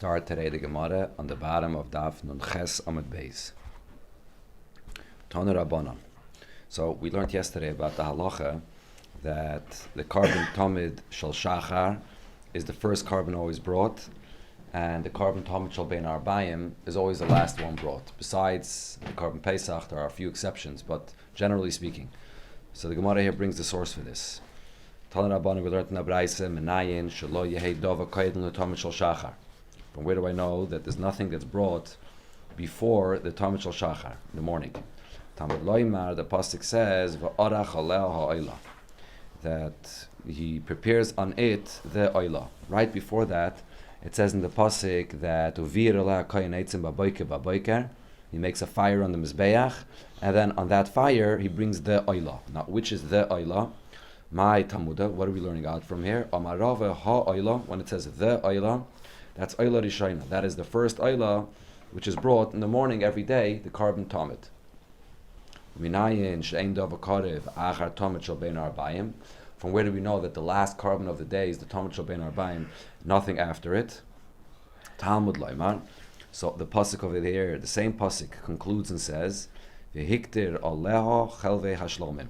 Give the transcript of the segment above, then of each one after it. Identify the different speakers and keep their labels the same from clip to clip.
Speaker 1: start today the Gemara on the bottom of Daf Nun Ches Amud Beis. Tana Rabbanan. So we learned yesterday about the halacha that the carbon tamid shel shachar is the first carbon always brought, and the carbon tamid shel bein arbayim is always the last one brought. Besides the carbon Pesach, there are a few exceptions, but generally speaking. So the Gemara here brings the source for this. Tana Rabbanan, we learned in the Braise Menayin shelo yehei dava kaidin letamid shel shachar. From where do I know that there's nothing that's brought before the tamid shel shachar in the morning? Tamid loymar, the pasuk says va'arach aleh ha'olah, that he prepares on it the oila. Right before that, it says in the pasuk that uvir aleh kayin eitzim ba'boiker ba'boiker. He makes a fire on the mizbeach, and then on that fire he brings the oila. Now, which is the oila? My Tamuda, what are we learning out from here? Amarava ha-oila, when it says the oila, that's oila rishayna. That is the first oila which is brought in the morning every day, the carbon tamid. Minayin she'ein dava karev achar tamid shel bein arbayim. From where do we know that the last carbon of the day is the tamid shel bein arbayim, nothing after it? Talmud loymar. So the pasuk over there, the same pasuk concludes and says, v'hiktir aleha chelvei hashlomim.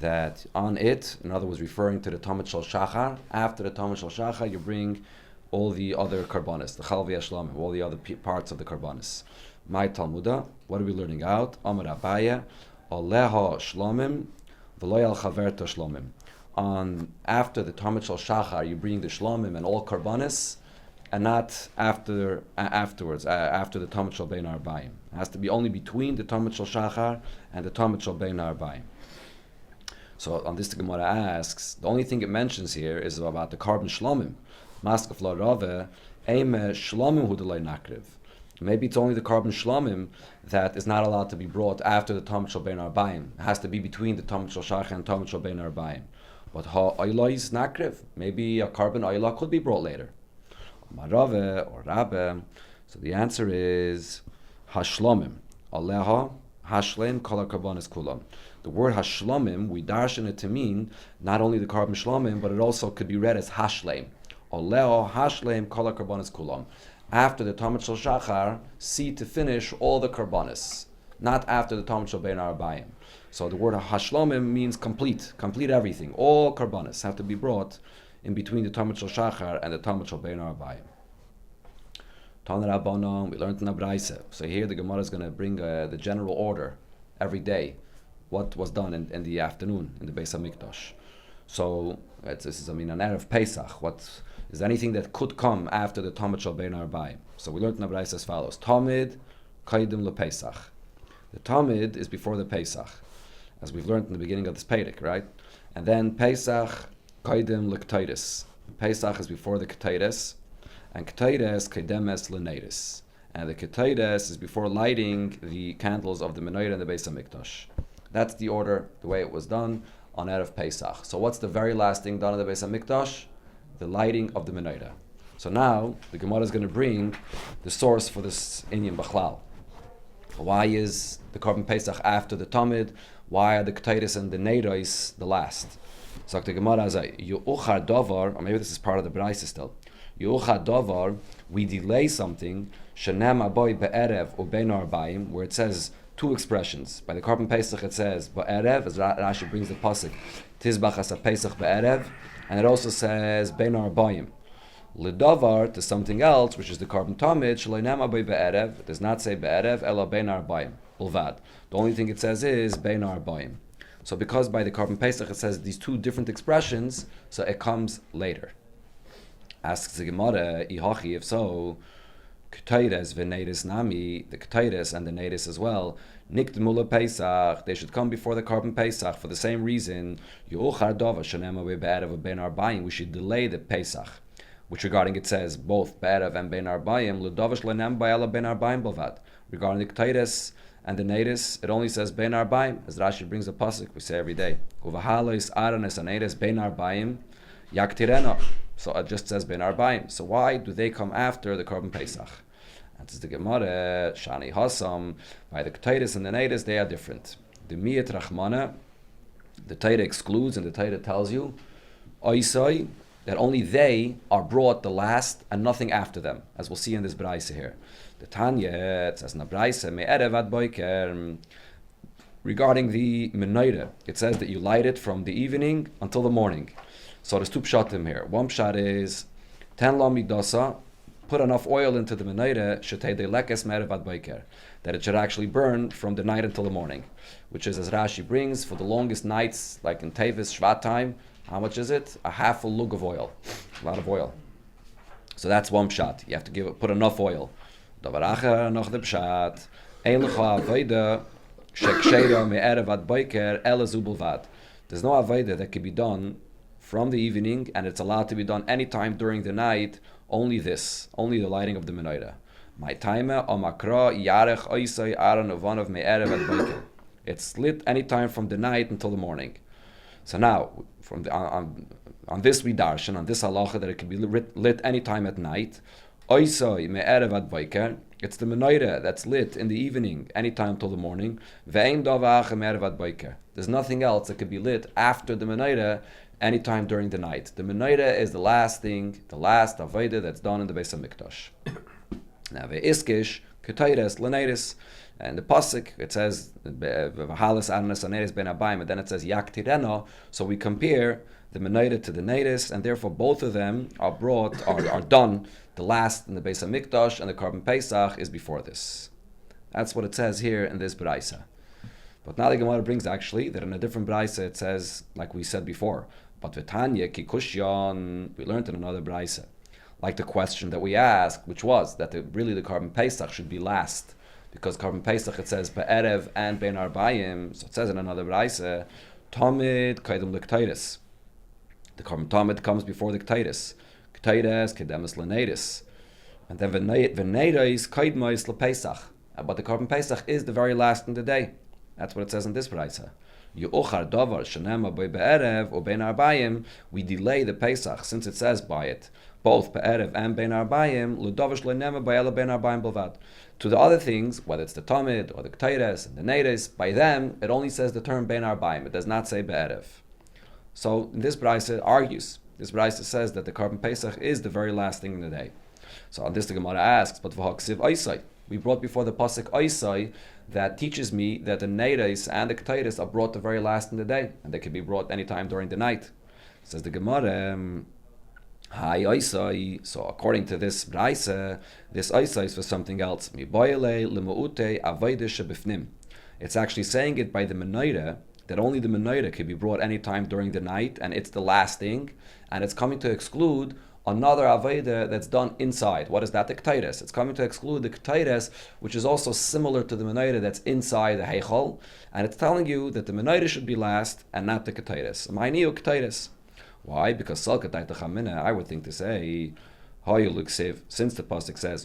Speaker 1: That on it, in other words, referring to the tamid shel shachar, after the tamid shel shachar, you bring all the other karbanis, the chalvei hashlamim, all the other parts of the karbanis. My Talmuda, what are we learning out? Amar Abaya, aleha shlomim, v'lo al chaverta shlomim. On after the tamid shel shachar, you bring the shlomim and all karbanis, and not afterwards, after the tamid shel bein arbayim. It has to be only between the tamid shel shachar and the tamid shel bein arbayim. So on this the Gemara asks, the only thing it mentions here is about the carbon shlomim. Maskef la rave, eime shlomim hu delay nakriv. Maybe it's only the carbon shlomim that is not allowed to be brought after the tamid shel bein arbayim. It has to be between the tamid shel shachar and tamid shel bein arbayim. But ha oila is nakriv. Maybe a carbon oila could be brought later. Marave or Rabbe. So the answer is hashlomim. Aleha hashlem kol karbanis kulam. The word hashlomim, we darshan it to mean not only the carbon shlomim, but it also could be read as hashlem. Aleha hashlem kol karbanis kulam. After the tamid shel shachar, see to finish all the karbanis, not after the tamid shel bein arbayim. So the word hashlomim means complete everything. All karbanis have to be brought in between the tamid shel shachar and the tamid shel bein arbayim. Tana Rabbanan, we learned in the Braise. So here the Gemara is going to bring the general order every day, what was done in the afternoon in the Beis HaMikdash. So this is an Erev Pesach. What is anything that could come after the tamid shel bein arbayim? So we learned in the Braise as follows: Tamid kaidim lePesach. The tamid is before the Pesach, as we've learned in the beginning of this Perek, right? And then Pesach kaidim leKteiris. Pesach is before the Keteiris, and Keteiris kaidemes leneiris. And the Keteiris is before lighting the candles of the menorah in the Beis HaMikdash. That's the order, the way it was done on Erev Pesach. So what's the very last thing done in the Beis HaMikdash? The lighting of the menorah. So now the Gemara is going to bring the source for this inyan b'chlal. Why is the carbon Pesach after the tamid? Why are the Keteiris and the neiros the last? So the Gemara is yu'uchar davar, or maybe this is part of the Braise still. Yu'uchar davar, we delay something, shenem aboy be'erev or bein arbayim, where it says two expressions. By the carbon Pesach it says be'erev, as Rashi brings the pasuk, tizbach as a Pesach be'erev, and it also says bein arbayim. Ledavar, to something else, which is the carbon tamid, shleinem aboy be'erev, it does not say be'erev, ela bein arbayim, ulvad. The only thing it says is bein arbayim. So because by the carbon Pesach it says these two different expressions, so it comes later. Asks the Gemara, ihachi, if so, Keteiris v'neiris nami, the Keteiris and the neiris as well, nikdmula Pesach, they should come before the carbon Pesach for the same reason. Yu'uchar dava shenem away be'erev bein arbayim, we should delay the Pesach, which regarding it says both be'erev and bein arbayim, l'davash lenem ba'ela bein arbayim b'lvad. Regarding the Keteiris and the neiris, it only says bein arbayim, as Rashi brings the pasuk we say every day. Uvahalois aranes aneiris bein arbayim yaktirena. So it just says bein arbayim. So why do they come after the carbon Pesach? And says the Gemara, Shani Hasam, by the Keteiris and the neiris, they are different. The Miyat Rachmana, the Torah excludes and the Torah tells you, Oisai that only they are brought the last and nothing after them, as we'll see in this Braisa here. The Tanya, it says in the Braisa, me'erev ad boiker, regarding the menorah, it says that you light it from the evening until the morning. So there's two pshatim here. One pshat is, ten la migdasa, put enough oil into the menorah, shetei de lekes me'erev ad boiker, that it should actually burn from the night until the morning, which is, as Rashi brings, for the longest nights, like in Tevis, Shvat time, how much is it? A half a lug of oil, a lot of oil. So that's one pshat. You have to put enough oil. Davar acher noch the pshat, ein lecha avoda sheksheira me'erev ad boiker ela zu bilvad. There's no avoda that can be done from the evening, and it's allowed to be done anytime during the night. Only this, only the lighting of the menorah. My timer o makra yarech oisai aron of one of me'erev ad boiker. It's lit anytime from the night until the morning. So now, from the, on this we darshan, on this halacha, that it can be lit anytime at night. Oisai me'erev ad boiker. It's the menorah that's lit in the evening, anytime till the morning. Ve'ein dovach me'erev ad boiker. There's nothing else that could be lit after the menorah, anytime during the night. The menorah is the last thing, the last avodah that's done in the Beis HaMikdash. Now, ve'iskish ketayres l'neiris. And the pasuk, it says v'halas arnas aneris ben abayim, and then it says yaktireno. So we compare the menorah to the neiris, and therefore both of them are are done. The last in the Beis HaMikdash and the Korban Pesach is before this. That's what it says here in this Braisa. But now the Gemara brings actually that in a different Braisa it says, like we said before, but v'tanya ki kushyan, we learned in another Braisa, like the question that we asked, which was that really the Korban Pesach should be last. Because Korban Pesach, it says Be'erev and Bein Arbayim, so it says in another Braisa, Tamid Kaidem L'Ktairis. The Korban Tamid comes before the Ktairis. Ktairis Kedemis L'Neiris. And then V'neiris Kaidmois L'Pesach. But the Korban Pesach is the very last in the day. That's what it says in this Braisa. Yu'ochar Davar Shanema Boi Be'erev or Bein Arbayim, we delay the Pesach, since it says by it, both Be'erev and Bein Arbayim, L'Dovish L'Nema Ba'ela Bein Arbayim Bilvad. To the other things, whether it's the Tamid or the Ktairis and the Neiris, by them, it only says the term Bein Arbayim. It does not say Be'erev. So this Braisa argues. This Braisa says that the Korban Pesach is the very last thing in the day. So on this the Gemara asks, but v'haksiv Oisai. We brought before the pasuk Oisai that teaches me that the Neiris and the Ktairis are brought the very last in the day, and they can be brought anytime during the night. Says the Gemara, Hi Oisai. So according to this Braisa, this Oisai is for something else. It's actually saying it by the menorah, that only the menorah can be brought anytime during the night, and it's the last thing, and it's coming to exclude another avodah that's done inside. What is that? The Ktairis. It's coming to exclude the Ktairis, which is also similar to the menorah that's inside the Heichal, and it's telling you that the menorah should be last and not the Ktairis. Ma'iniu Ktairis. Why? Because I would think to say, since the pasuk says,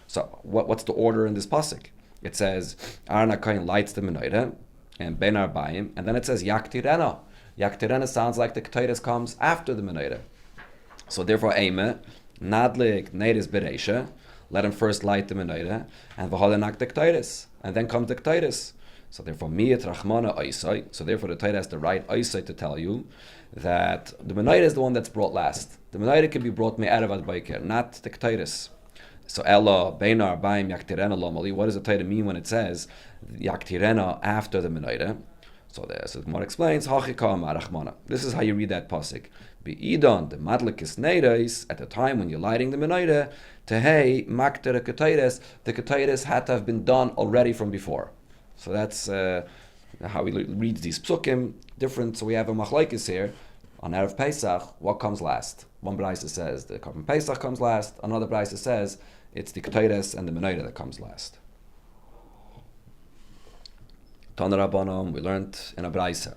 Speaker 1: so what's the order in this pasuk? It says Aaron HaKohen lights the menorah and Ben Arbayim, and then it says Yaktirena. Yaktirena sounds like the Ktairis comes after the menorah. So therefore, Eime Nadlik Neiris Bereisha, let him first light the menorah, and V'holenak the Ktairis, and then comes the Ktairis. So therefore, Miyat Rachmana Oisai. So therefore, the Torah has the right Oisai to tell you that the menorah is the one that's brought last. The menorah can be brought me'erev ad boiker, not the Ktairis. So Ella Beinar Baim Yaktirena Lomali. What does the Torah mean when it says Yaktirena after the menorah? So the Gemara explains Hachika Marachmana. This is how you read that pasuk. Be'idan the madlikis neiris, at the time when you're lighting the menorah, tehei makter Ktairis. The Ktairis had to have been done already from before. So that's how we read these psukim. Different. So we have a machlokes here on Erev Pesach. What comes last? One Braisa says the Korban Pesach comes last. Another Braisa says it's the Ktairis and the menorah that comes last. Tana Rabbanon, we learned in a Braisa.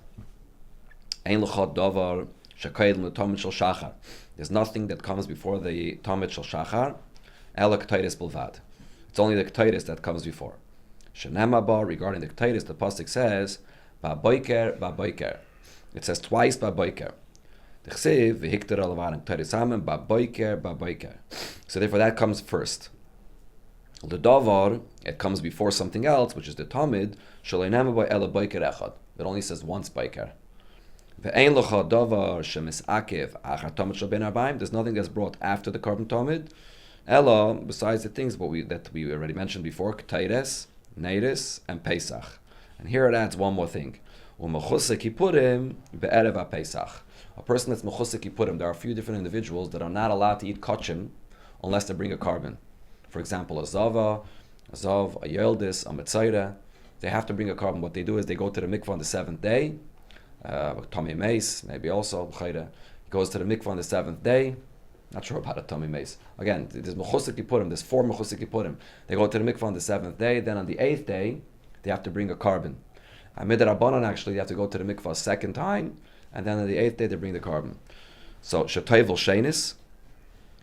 Speaker 1: Ein l'chot davar shekaydim l'tomid shel shachar. There's nothing that comes before the tomid shel shachar. Ela Ktairis bilvad. It's only the Ktairis that comes before. Shenema bar, regarding the Ktairis, the pasuk says ba boiker. It says twice ba boiker. The chsiv v'hikter alavarim Ktairis hamen ba boiker. So therefore that comes first. The davar, it comes before something else, which is the tamid. Shaleinema ba ela boiker echad. It only says once boiker. Ve'ein locha davar shemisakev achar tamid shel ben arbaim. There's nothing that's brought after the carbon tamid. Ella, besides the things that we already mentioned before, Ketayres, Neiris, and Pesach. And here it adds one more thing. U'mechusek kipurim be'erev ha-Pesach. A person that's mechusek kipurim, there are a few different individuals that are not allowed to eat kachim unless they bring a carbon. For example, a zav, a yeldis, a metzayra. They have to bring a carbon. What they do is they go to the mikvah on the seventh day. Tommy Mace, maybe also. He goes to the mikvah on the seventh day. Not sure about a Tommy Mace. Again, there's mechusek kipurim. There's 4 mechusek kipurim. They go to the mikvah on the 7th day. Then on the 8th day, they have to bring a carbon. Amid Rabbanan, actually, they have to go to the mikvah a second time, and then on the 8th day they bring the carbon. So Shetayvel Shenis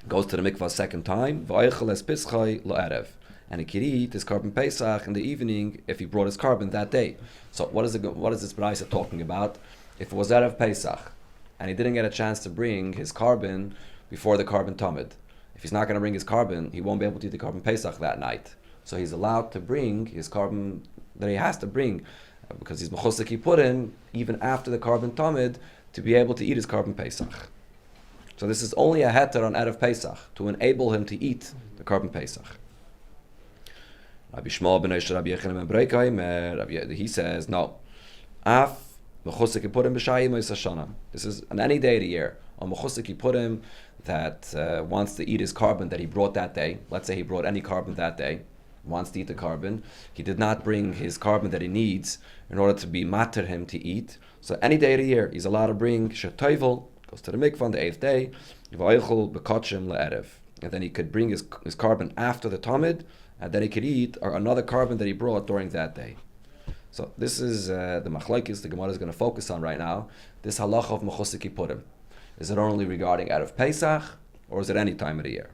Speaker 1: goes to the mikvah a second time. V'aychel es pischai lo'erev, and he can eat his carbon Pesach in the evening if he brought his carbon that day. So what is this brayso talking about? If it was erev Pesach and he didn't get a chance to bring his carbon before the carbon tamid, if he's not going to bring his carbon, he won't be able to eat the carbon Pesach that night. So he's allowed to bring his carbon that he has to bring because he's mechusek kipurim even after the carbon tamid to be able to eat his carbon Pesach. So this is only a heter on erev Pesach to enable him to eat the carbon Pesach. Rabbi Shmuel ben Rabbi Yochanan ben Breikai, he says no. Af mechusek kipurim b'shayim hashana. This is on any day of the year. On mechusek kipurim that wants to eat his carbon that he brought that day. Let's say he brought any carbon that day, wants to eat the carbon. He did not bring his carbon that he needs in order to be matter him to eat. So any day of the year, he's allowed to bring shetayvel, goes to the mikvah on the 8th day, v'aychel bekachim le'erev. And then he could bring his carbon after the tamid, and then he could eat or another carbon that he brought during that day. So this is the machlokes the Gemara is going to focus on right now. This halacha of mechusek kipurim. Is it only regarding erev Pesach, or is it any time of the year?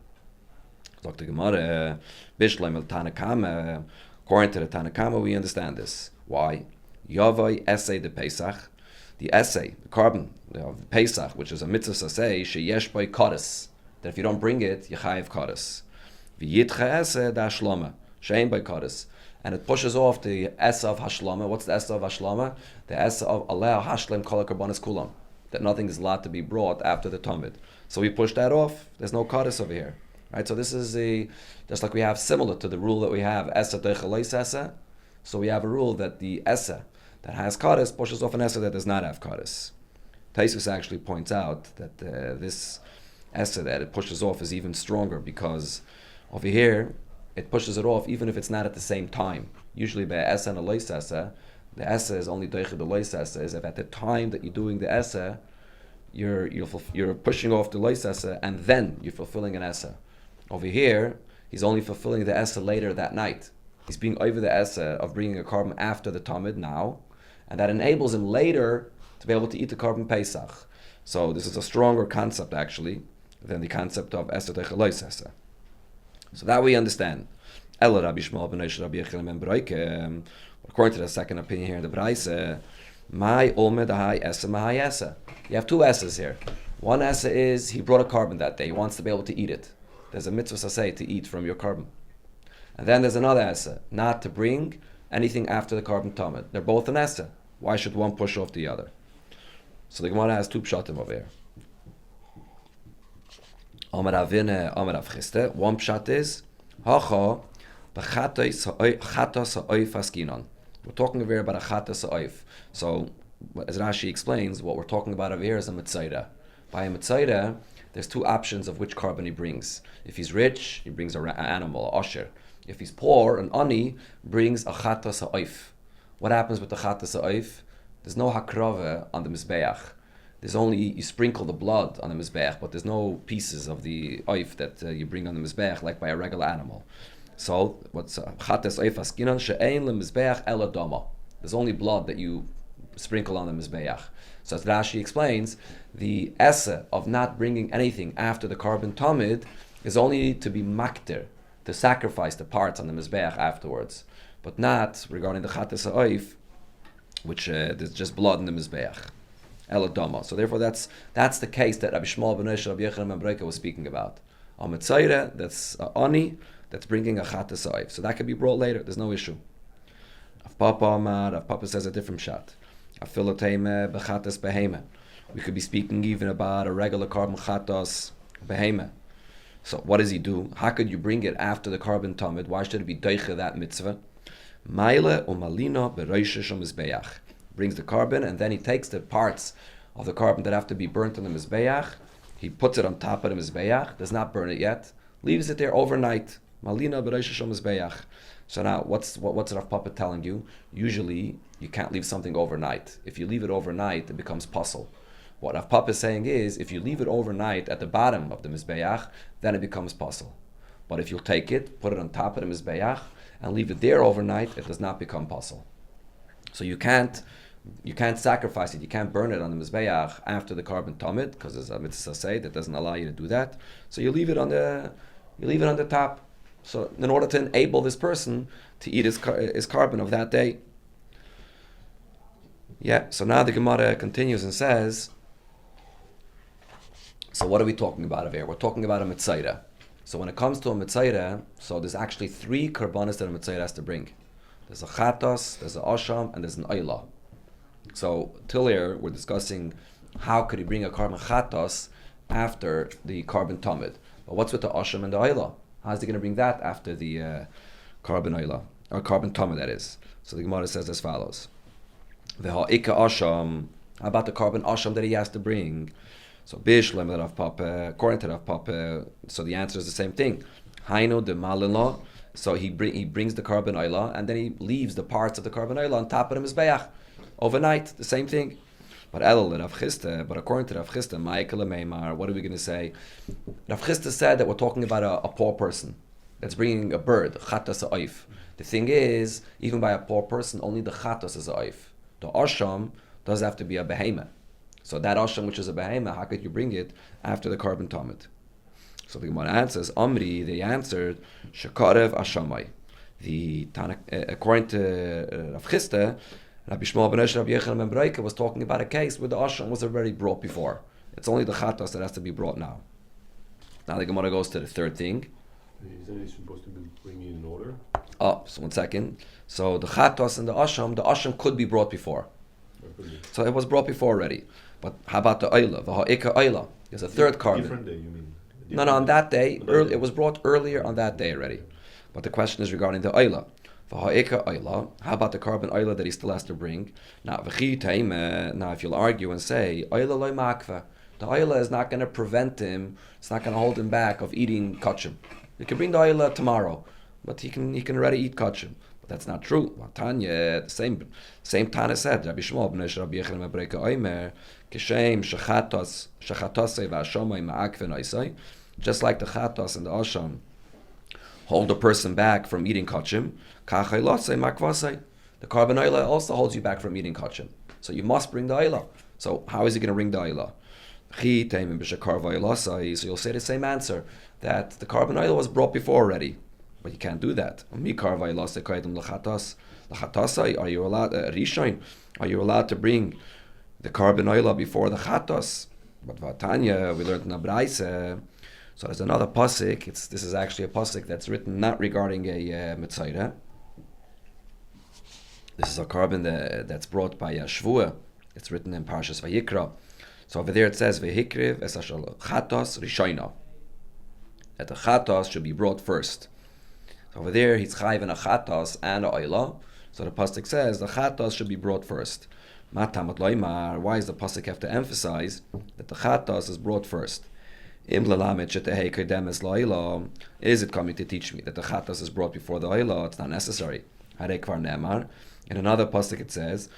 Speaker 1: Dr. Gemara, Bishleim el Tanakama. According to the Tanakama, we understand this. Why? Yavai essay de Pesach, the essay, the carbon of Pesach, which is a mitzvah saseh, sheyesh by kodesh, that if you don't bring it, you chayiv kodesh. V'yitcha essay da shlama, shein by kodesh, and it pushes off the essa of hashlama. What's the essa of hashlama? The essa of aleh hashlem kol karbanis kulam, that nothing is allowed to be brought after the tamid. So we push that off. There's no kodesh over here. Right, so this is just like we have similar to the rule that we have essa deichalois essa. So we have a rule that the essa that has kares pushes off an essa that does not have kares. Taisus actually points out that this essa that it pushes off is even stronger because over here it pushes it off even if it's not at the same time. Usually by essa and a lois essa, the essa is only deichad the lois essa is if at the time that you're doing the essa you're pushing off the lois essa and then you're fulfilling an essa. Over here, he's only fulfilling the essa later that night. He's being over the essa of bringing a carbon after the tamid now, and that enables him later to be able to eat the carbon Pesach. So this is a stronger concept actually than the concept of essa techalois essa. So that we understand. Ela Rabbi Shmuel ben Rabbi Yochanan ben Breikai. According to the second opinion here in the Braise, my olmed ahai essa mahai essa. You have 2 essas here. One essa is he brought a carbon that day. He wants to be able to eat it. There's a mitzvah saseh to eat from your carbon. And then there's another essa, not to bring anything after the carbon tamid. They're both an essa. Why should one push off the other? So the Gemara has 2 pshatim over here. Amar Avine, Amar Avchiste. One pshat is, Hacha, b'chatos ha'oif askinon. We're talking over here about a chatos ha'oif. So, as Rashi explains, what we're talking about over here is a mitzayra. By a mitzayra, there's 2 options of which carbon he brings. If he's rich, he brings an animal, a osher. If he's poor, an ani brings a chatas ha'oif. What happens with the chatas ha'oif? There's no hakrava on the mizbeach. There's only, you sprinkle the blood on the mizbeach, but there's no pieces of the oif that you bring on the mizbeach like by a regular animal. So, what's chatas ha'oif askinan she'ein le mizbeach ela dama. There's only blood that you sprinkle on the mizbeach. So as Rashi explains, the essa of not bringing anything after the carbon tamid is only to be makter, to sacrifice the parts on the mizbeach afterwards, but not regarding the chatas ha'oif, which there's just blood in the mizbeach. Eladama. So therefore that's the case that Rabbi Shmuel ben Rabbi Yochanan ben Breikai was speaking about. A mitzayre, that's ani, that's bringing a chatas ha'oif. So that could be brought later, there's no issue. Rav Papa says a different shot. Afilatema bechatas behema. We could be speaking even about a regular carbon chatas behema. So what does he do? How could you bring it after the carbon tamid? Why should it be deicha that mitzvah? Maile umalina bereishish mizbeach. Brings the carbon and then he takes the parts of the carbon that have to be burnt on the mizbeach. He puts it on top of the mizbeach. Does not burn it yet. Leaves it there overnight. Malina bereishish mizbeach. So now, what's Rav Papa telling you? Usually, you can't leave something overnight. If you leave it overnight, it becomes puzzle. What Rav Papa is saying is, if you leave it overnight at the bottom of the mizbeach, then it becomes puzzle. But if you'll take it, put it on top of the mizbeach, and leave it there overnight, it does not become puzzle. So you can't sacrifice it. You can't burn it on the mizbeach after the carbon tamid, because there's a mitzvah say that doesn't allow you to do that. So you leave it on the top. So in order to enable this person to eat his carbon of that day. Yeah, so now the Gemara continues and says, so what are we talking about over here? We're talking about a mitzayra. So when it comes to a mitzayra, so there's actually 3 karbanos that a mitzayra has to bring. There's a chatos, there's an asham, and there's an ayla. So till here, we're discussing how could he bring a carbon chatos after the carbon tamid. But what's with the asham and the ayla? How's he going to bring that after the carbon ayla, or carbon tamid, that is? So the Gemara says as follows. V'ha'ika asham, how about the carbon asham that he has to bring? So Bishlem Rav Papa, according to Rav Papa, so the answer is the same thing. Hainu de malala. So he brings the carbon ayla and then he leaves the parts of the carbon ayla on top of the mizbeach overnight. The same thing. But according to Rav Chisda, Ma'ikele Meimar, what are we going to say? Rav Chisda said that we're talking about a poor person that's bringing a bird, chatas ha'oif. The thing is, even by a poor person, only the chatas is ha'oif. The asham does have to be a behemoth. So that asham, which is a behemoth, how could you bring it after the carbon tamid? So the Gemara answers, Amri, they answered, Shekarev Ashamai. According to Rav Chisda, Rabbi Shmuel ben Rabbi Yechon ben Breike was talking about a case where the asham was already brought before. It's only the chatas that has to be brought now. Now the Gemara goes to the third thing.
Speaker 2: Isn't it supposed to be bringing in order?
Speaker 1: Oh, so 1 second. So the chatas and the asham could be brought before. So it was brought before already. But how about the ayla? V'ha'ika ayla. There's a third carbon.
Speaker 2: Different day, you mean?
Speaker 1: No, on that day. It was brought earlier on that day already. But the question is regarding the ayla. V'ha'ika ayla. How about the carbon ayla that he still has to bring? Now, if you'll argue and say, ayla loy makva, the ayla is not going to prevent him, it's not going to hold him back of eating kachim. He can bring the ayla tomorrow, but he can already eat kachim. But that's not true. Tanya, the same Tana said, Rabbi Shmuel ben Rabbi Yechon ben Breike Omer, Kishem shechatos v'ashamay ma'akve noisai. Just like the chatos and the asham hold a person back from eating kachim, kachay lotzei makvasei. The carbon ayla also holds you back from eating kachim. So you must bring the ayla. So how is he going to bring the ayla? So you'll say the same answer, that the carbon ayla was brought before already. But you can't do that. Are you allowed rishain? Are you allowed to bring the carbon ayla before the chatos? But Vatanya, we learned in Abraise. So there's another pasuk. This is actually a pasuk that's written not regarding a mitzayra. This is a carbon that's brought by a shvua. It's written in Parshas Vayikra. So over there it says vehikriv es ashal chatos rishayna. That the chatos should be brought first. So over there he's chayv in a chatos and a ayla. So the pasuk says the chatos should be brought first. Matamad loymar. Why does the pasuk have to emphasize that the chatos is brought first? Is it coming to teach me that the chatas is brought before the ayla? It's not necessary. In another pasuk it says,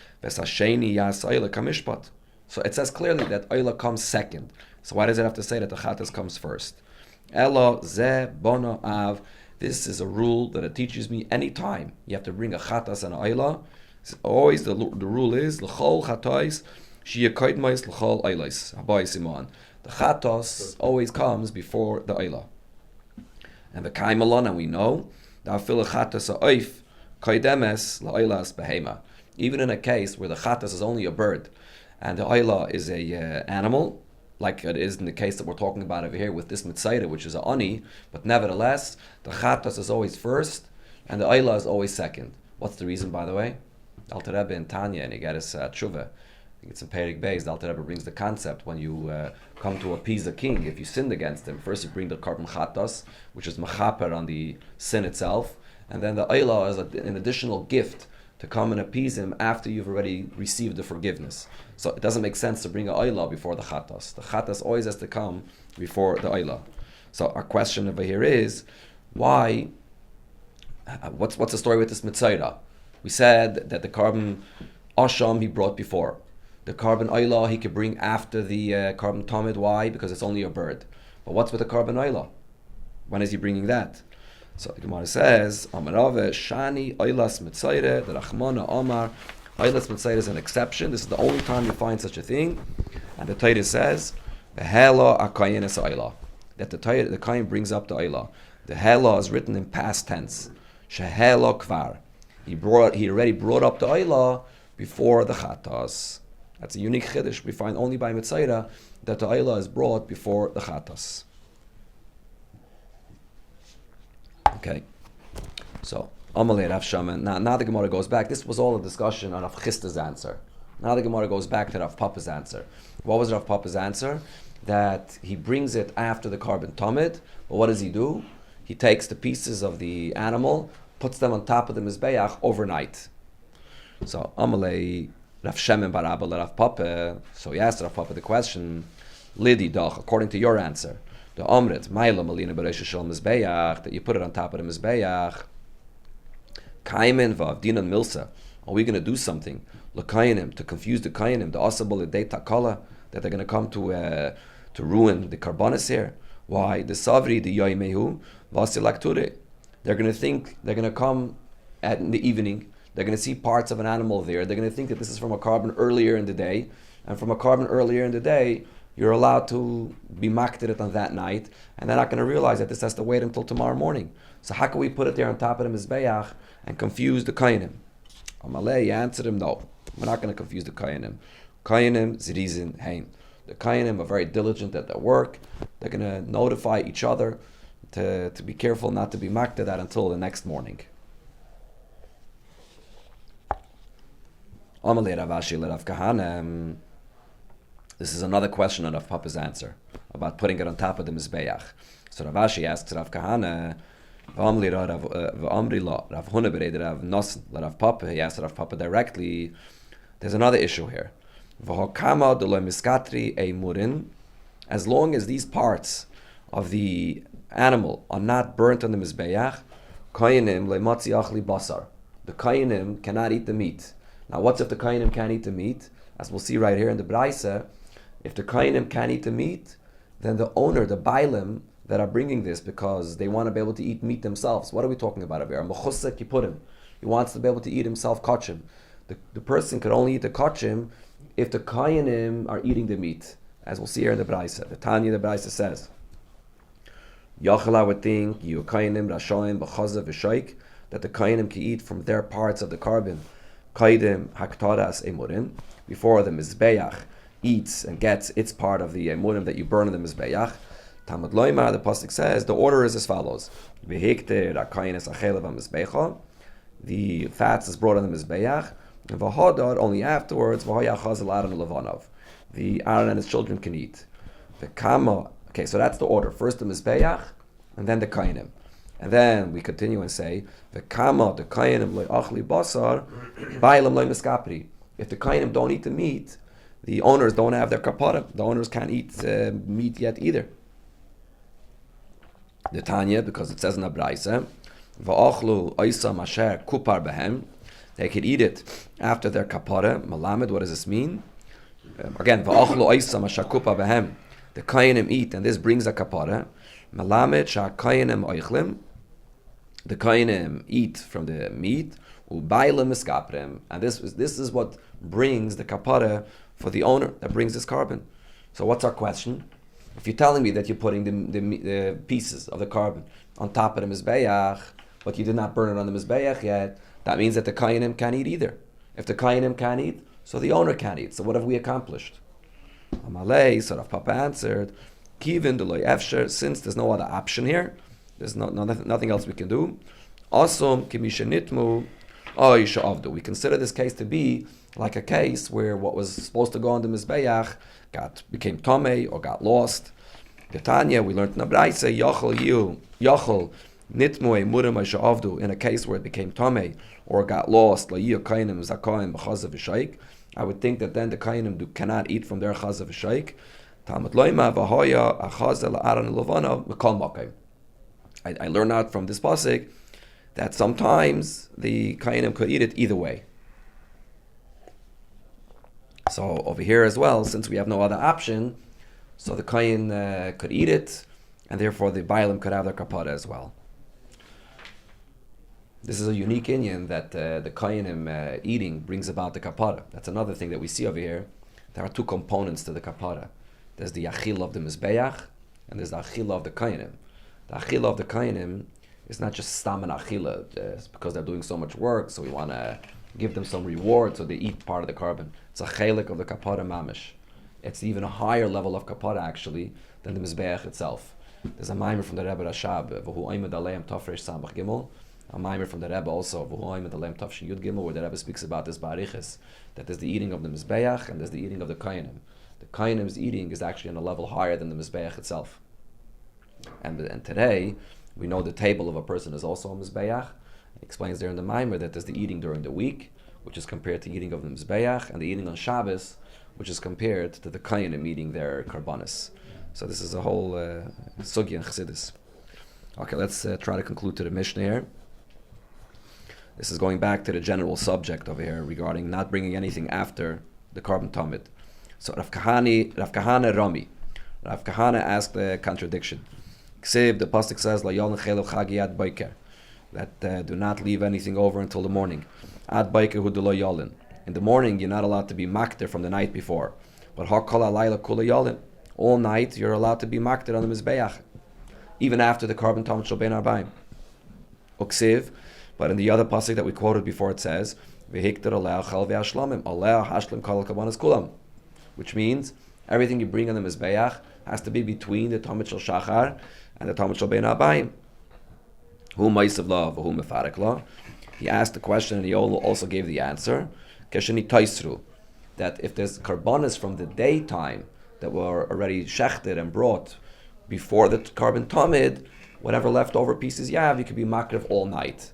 Speaker 1: so it says clearly that ayla comes second. So why does it have to say that the chatas comes first? This is a rule that it teaches me anytime you have to bring a chatas and an ayla. Always the rule is l'chol chatais she'yekaidmais l'chol aylais. Habai siman. The chatos always comes before the ayla. And the kaimalon, and we know that afil chatas ha'oif kaidemes la'aylas behema. Even in a case where the chatas is only a bird and the ayla is a animal, like it is in the case that we're talking about over here with this mitzayra, which is a ani, but nevertheless the chatas is always first and the ayla is always second. What's the reason, by the way? The Alter Rebbe in Tanya, and you get his tshuva. I think it's in Perik Beis. The Alter Rebbe brings the concept when you come to appease a king. If you sinned against him, first you bring the korban chatas, which is mechaper on the sin itself, and then the oila is an additional gift to come and appease him after you've already received the forgiveness. So it doesn't make sense to bring a oila before the chatas. The chatas always has to come before the oila. So our question over here is, why? What's the story with this mitzayra? We said that the korban asham he brought before. The korban oila he could bring after the korban tamid. Why? Because it's only a bird. But what's with the korban oila? When is he bringing that? So the Gemara says, Amarave Shani Oilas Mitzayre, the Rachmana Omar. Oilas Mitzayre is an exception. This is the only time you find such a thing. And the Torah says, Behela Akayin es Oila. That the Kayin brings up the Oila. The Hela is written in past tense. Shehela Kvar. He already brought up the Oila before the Chatas. That's a unique chiddush we find only by Mitzayre, that the Oila is brought before the Chatas. Okay, so Amalei Rav Shaman. Now the Gemara goes back. This was all a discussion on Rav Chista's answer. Now the Gemara goes back to Rav Papa's answer. What was Rav Papa's answer? That he brings it after the korban tamid. But what does he do? He takes the pieces of the animal, puts them on top of the mizbeach overnight. So Amalei Rav Shemen Barabba Rav Papa. So he asked Rav Papa the question, Lidi Doch, according to your answer. The Omrit, Maila Malina Bereisha Shal Mizbeach, that you put it on top of the Mizbeach. Kaimen Vavdinan Milsa. Are we going to do something? L'Kayanim, to confuse the Kayanim, the Asabal Dei Takala, that they're going to come to ruin the Karbanis here? Why? The Savri, the Yoimehu, Vasilakture. They're going to think, they're going to come in the evening, they're going to see parts of an animal there, they're going to think that this is from a korban earlier in the day, and from a korban earlier in the day, you're allowed to be makted it on that night, and they're not going to realize that this has to wait until tomorrow morning. So how can we put it there on top of the Mizbeach and confuse the Kainim? Amalei answered him, no, we're not going to confuse the Kainim. Kainim zirizin hein. The Kainim are very diligent at their work. They're going to notify each other to be careful not to be makted that until the next morning. Amalei Ravashi Rav Kahana. This is another question on Rav Papa's answer about putting it on top of the Mizbeach. So Rav Ashi asks Rav Kahana, Rav Huna bered Rav Nosn Rav Papa. He asked Rav Papa directly. There's another issue here. As long as these parts of the animal are not burnt on the Mizbeach, the Kayanim cannot eat the meat. Now, what's if the Kayanim can't eat the meat? As we'll see right here in the Braisa, if the Kayanim can't eat the meat, then the owner, the Bailim, that are bringing this because they want to be able to eat meat themselves. What are we talking about over here? Mechusa kipurim. He wants to be able to eat himself kachim. The person could only eat the kachim if the Kayanim are eating the meat. As we'll see here in the Braisa. The Tanya, the Braisa says, Yachal would think, you Kayanim, Rashoim, B'chaza, V'shaik, that the Kayanim can eat from their parts of the carbon. Kaidim, Haktaras, Emurim, before the Mizbeach eats and gets its part of the emurim that you burn in the Mizbeach. Talmud Loimar, the pasuk says, the order is as follows. The fats is brought on the Mizbeach, and v'hodar, only afterwards, the Aaron and his children can eat. Okay, so that's the order. First the Mizbeach, and then the Kainim. And then we continue and say, the Kainim lo'achli basar, bailam lo'miskapri. If the Kainim don't eat the meat, the owners don't have their kapara. The owners can't eat meat yet either. The Tanya, because it says in the Braisa, va'achlu oisam asher kupar behem, they could eat it after their kapara. Malamed, what does this mean? Again, va'achlu oisam asher kupar behem. The Kainim eat, and this brings a kapara. Malamed shah Kainim oichlim. The Kainim eat from the meat. Ubailim miskaprim, and this is what brings the kapara for the owner that brings this carbon. So what's our question? If you're telling me that you're putting the pieces of the carbon on top of the Mizbeach, but you did not burn it on the Mizbeach yet, that means that the Kainim can't eat either. If the Kainim can't eat, so the owner can't eat. So what have we accomplished? Amalei, so Rav Papa answered, Kivin deloy efsher, since there's no other option here, there's nothing else we can do. Asum kimishenitmu Oh, you should. We consider this case to be like a case where what was supposed to go on the Mizbeach became Tomei or got lost. The Tanya, we learned in the Braise, Yachol, Nitmue, Murim, Avdu, in a case where it became Tomei or got lost, I would think that then the Kainim cannot eat from their Chaz of Shaykh. I learned out from this pasuk that sometimes the Kainim could eat it either way. So over here as well, since we have no other option, so the Kain could eat it, and therefore the Bailim could have their kapara as well. This is a unique inyan that the Kainim eating brings about the kapara. That's another thing that we see over here. There are two components to the kapara. There's the achil of the Mizbeach, and there's the achil of the Kainim. The achil of the Kainim is not just stam and achila, because they're doing so much work, so we want to give them some reward, so they eat part of the carbon. It's a chelik of the kapara mamish. It's even a higher level of kapara actually than the Mizbeach itself. There's a mimer from the Rebbe Rashab, v'hu oimed aleim tafresh samach gimel. A mimer from the Rebbe also, v'hu oimed aleim tafshin yud gimel, where the Rebbe speaks about this bariches, that there's the eating of the Mizbeach and there's the eating of the Kainim. The Kainim's eating is actually on a level higher than the Mizbeach itself. And today, we know the table of a person is also a Mizbeach. It explains there in the mimer that there's the eating during the week, which is compared to eating of the Mizbeach, and the eating on Shabbos, which is compared to the Kainim eating their karbanis. So this is a whole sugya in Chassidus. Okay, let's try to conclude to the Mishnah here. This is going back to the general subject over here regarding not bringing anything after the carbon tamid. So Rav Kahana Rami. Rav Kahana asked a contradiction. Ksiv, the pasuk says, La yoln chelev chagi ad baiker, that do not leave anything over until the morning. Ad baiker hu de lo yolin. In the morning, you're not allowed to be makter from the night before. But hakol alayla kula yolin. All night, you're allowed to be makter on the Mizbeach, even after the carbon tamid shel bein arbaim. Uksiv, but in the other pasuk that we quoted before, it says, V'hikter aleh chal ve'ashlamim, aleh hashlim kol kabanas kulam, which means everything you bring on the Mizbeach has to be between the tamid shel shachar and the tamid shel bein arbaim. Hu ma'asav la v'hu mefarek la. He asked the question and he also gave the answer. Kesheni taisru, that if there's karbanis from the daytime that were already shechted and brought before the carbon tamid, whatever leftover pieces you have, you could be makrev all night.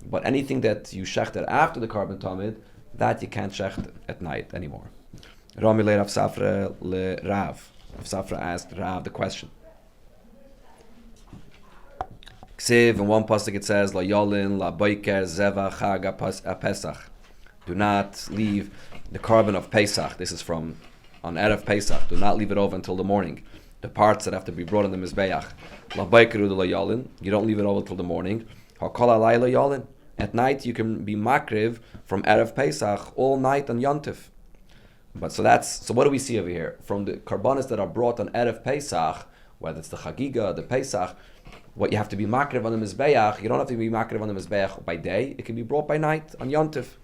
Speaker 1: But anything that you shechted after the carbon tamid, that you can't shecht at night anymore. Rami le Rav Safra le Rav. Rav Safra asked Rav the question. Ksiv, in one pasuk it says, La yolin, la boiker, zeva, chag, pesach. Do not leave the carbon of Pesach. This is from on Erev Pesach. Do not leave it over until the morning. The parts that have to be brought in the Mizbeach. La boiker u de la yolin. You don't leave it over until the morning. Hakol alay la yolin. At night you can be makriv from Erev Pesach all night on Yontif. But so what do we see over here? From the karbanis that are brought on Erev Pesach, whether it's the Chagiga, the Pesach, what you have to be makriv on the Mizbeach, you don't have to be makriv on the Mizbeach by day, it can be brought by night on Yontif.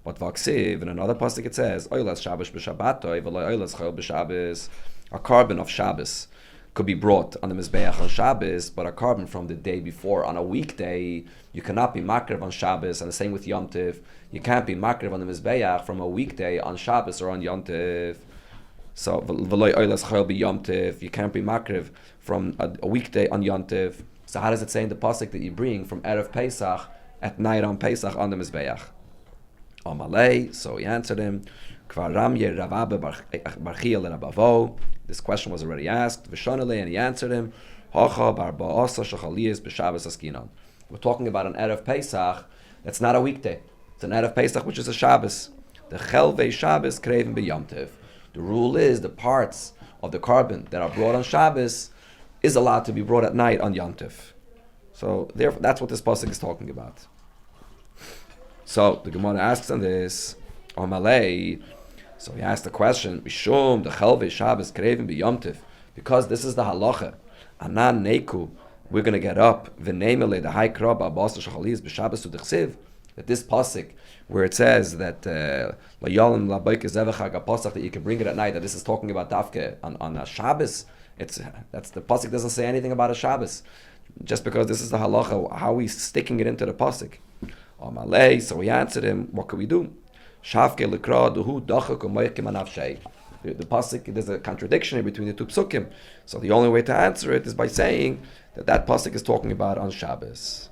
Speaker 1: But Vaksiv, in another pasuk it says, Oylas Shabbos b'Shabbatoi, v'lo Oylas Chol b'Shabbos, a carbon of Shabbos could be brought on the Mizbeach on Shabbos, but a carbon from the day before on a weekday, you cannot be makriv on Shabbos, and the same with Yom Tiv. You can't be makriv on the Mizbeach from a weekday on Shabbos or on Yom Tiv. So, v'lo Oylas Chol b'Yom Tiv, you can't be makriv from a weekday on Yom Tiv. So how does it say in the pasuk that you bring from Erev Pesach at night on Pesach on the Mizbeach? Amalei, so he answered him, Kvar Ramye Ravabe Barchia Lerabavo. This question was already asked. V'shonele, and he answered him, Hacha bar ba'asa shachaliyas b'Shabbos askinon. We're talking about an Erev Pesach that's not a weekday. It's an Erev Pesach which is a Shabbos. The Chelvei Shabbos kreven b'Yom Tiv. The rule is the parts of the carbon that are brought on Shabbos is allowed to be brought at night on Yom Tiv. So therefore, that's what this pasuk is talking about. So the Gemara asks on this, Amalei. So he asked the question, Mishum the Chelvei Shabbos kreven b'Yom Tiv, because this is the halacha. Anan neku, we're going to get up v'neimele the high krab abasa shachaliz b'Shabbos u'dechsiv, that this pasuk where it says that la yolim la boike zevachag a pasuk that you can bring it at night, that this is talking about dafke on a Shabbos. That's the pasuk doesn't say anything about a Shabbos. Just because this is the halacha, how are we sticking it into the pasuk? Amalei. So he answered him, what can we do? Shafke lekra duhu dachak u'moikim anavshei. The pasuk, there's a contradiction between the two psukim. So the only way to answer it is by saying that pasuk is talking about on Shabbos.